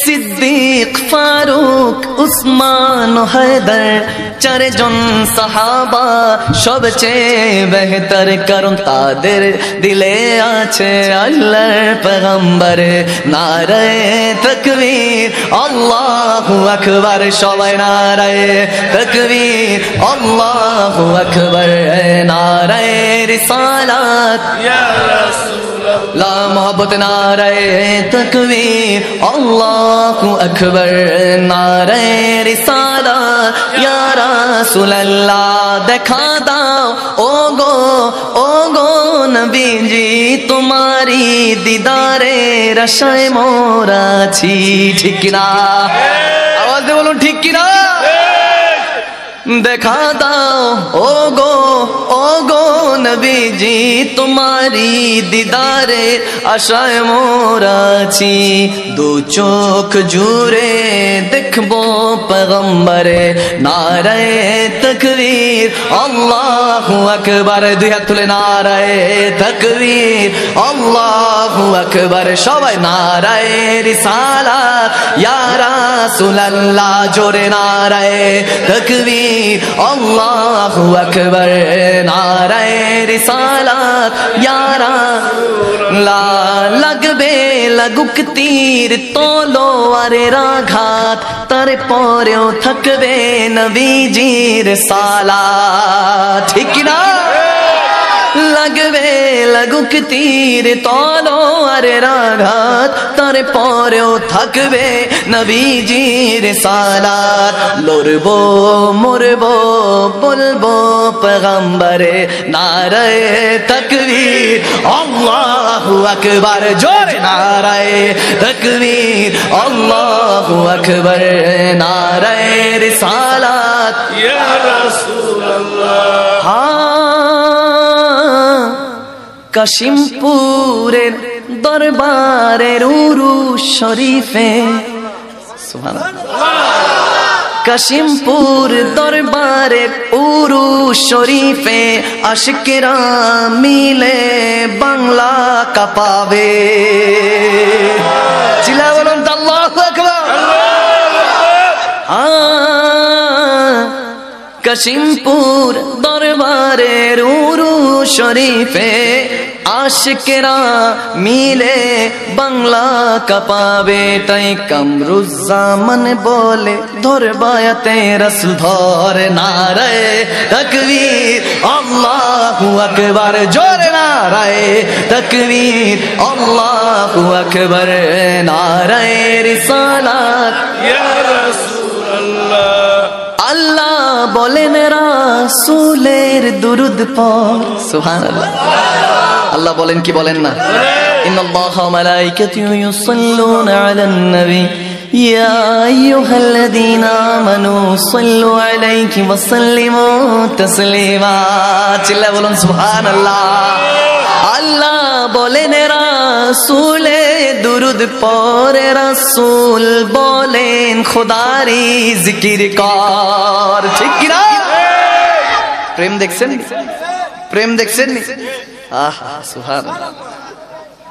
সিদ্দিক ফারুক উসমান হায়দার চারজন সাহাবা সবচেয়ে বেহতর, কারণ তাদের দিলে আছে আল্লাহর পয়গম্বর। নারায়ে তাকবীর আল্লাহু আকবার, সবাই নারায়ে তাকবীর আল্লাহু আকবার। নারায়ে রিসালাত ইয়া রাসূলুল্লাহ, মোহব্বত নারায়ে তাকবীর আল্লাহু আকবার। নারায়ে রিসালাত ইয়া রাসূলুল্লাহ, দেখা দাও ও গো নবীজি, তোমারি দিদারে আশায় মোরা আছি। ঠিক কিনা? আওয়াজ দিয়ে বলুন ঠিক কিনা? দেখা দাও ও গো নবীজি, তোমারি দিদারে আশায় মোরা আছি। দু চোখ জুড়ে দেখবো পয়গম্বরে। নারায়ে তাকবীর আল্লাহু আকবার, দুই হাত তুলে নারায়ে তাকবীর আল্লাহু আকবার। সবাই নারায়ে রিসালাত ইয়া রাসূলুল্লাহ, জোরে নারায়ে তাকবীর আল্লাহু আকবার। নারায়ে রিসালাত ইয়া রাসূলুল্লাহ, লাগবে লাগুক তীর তলোয়ারের আঘাত, তারপরেও থাকবে নবীজির সালাত। ঠিক না? লাগবে লাগুক তীর তলোয়ারের আঘাত, তারপরেও থাকবে নবীজির সালাত। লড়বো মরবো বলবো পয়গম্বরে। নারায়ে তাকবীর আল্লাহু আকবার, জোরে নারায়ে তাকবীর আল্লাহু আকবার। নারায়ে রিসালাত ইয়া রাসূলুল্লাহ। কাশিমপুরের দরবারের উরুস শরীফে, কাশিমপুর দরবারের উরুস শরীফে আশিকেরা মিলে বাংলা কাঁপাবে। চিল্লা বলুন আল্লাহু আকবার। কাশিমপুর দরবারের উরুস শরীফে আশিকেরা মিলে বাংলা কাঁপাবে। তাই কামরুজ্জামান বলে ধরবায়াতে রাসূল ধর। নারায়ে তাকবীর আল্লাহু আকবার, জোরে নারায়ে তাকবীর আল্লাহু আকবার। নারায়ে রিসালাত ইয়া রাসূলুল্লাহ। আল্লাহ বলেন রাসূলের দুরূদ পড়। সুবহানাল্লাহ। আল্লাহ বলেন কি বলেন না? ইন্নাল্লাহা ওয়া মালাইকাতুহু ইউসাল্লুনা আলান নবী ইয়া আইয়ুহাল্লাযীনা আমানু সাল্লু আলাইহি ওয়া সাল্লিমু তাসলিমা। চিল্লা বলুন সুবহানাল্লাহ। আল্লাহ বলেন রাসূলে দুরূদ পড়ে, রাসূল বলেন খোদারি জিকির কর। ঠিক কি না? প্রেম দেখছেন? প্রেম দেখছেন? আহা সুবহানাল্লাহ।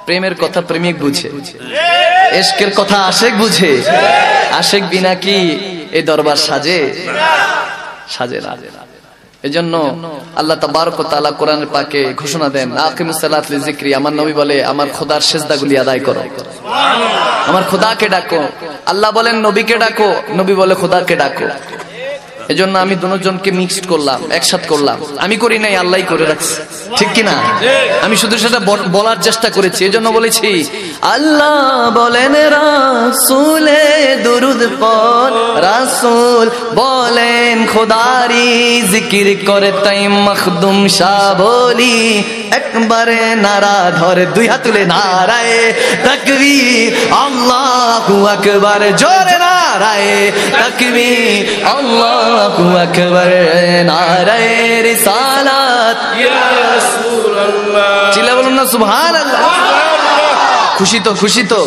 প্রেমের কথা প্রেমিক বুঝে, ইশকের কথা আশিক বুঝে। আশিক বিনা কি এই দরবার সাজে? সাজে না। এজন্য আল্লাহ তাবারক ওয়া তাআলা কোরআনের পাকে ঘোষণা দেন, আকিমুস সালাত লিযিকরি। আমার নবী বলে আমার খোদার সিজদাগুলি আদায় করো, আমার খোদাকে ডাকো। আল্লাহ বলেন নবীকে ডাকো, নবী বলে খোদাকে ডাকো। এজন্য আমি দুজনকে মিক্সড করলাম, একসাথ করলাম। আমি করি নাই, আল্লাহই করে রাখছে। ঠিক কি না? আমি শুধু সেটা বলার চেষ্টা করেছি। এজন্য বলেছি আল্লাহ বলেন রাসূলে দুরূদ পড়, রাসূল বলেন খোদারি জিকির করে। তাই মখদুম শাহ বলি একবারে নারা ধরে, দুই হাত তুলে নারায়ে তাকবীর আল্লাহু আকবার, জোরে নারায়ে তাকবীর আল্লাহু আকবার। নারায়ে রিসালাত ইয়া রাসূলুল্লাহ। চিল্লা বলুন না সুবহানাল্লাহ। খুশি তো? খুশি তো?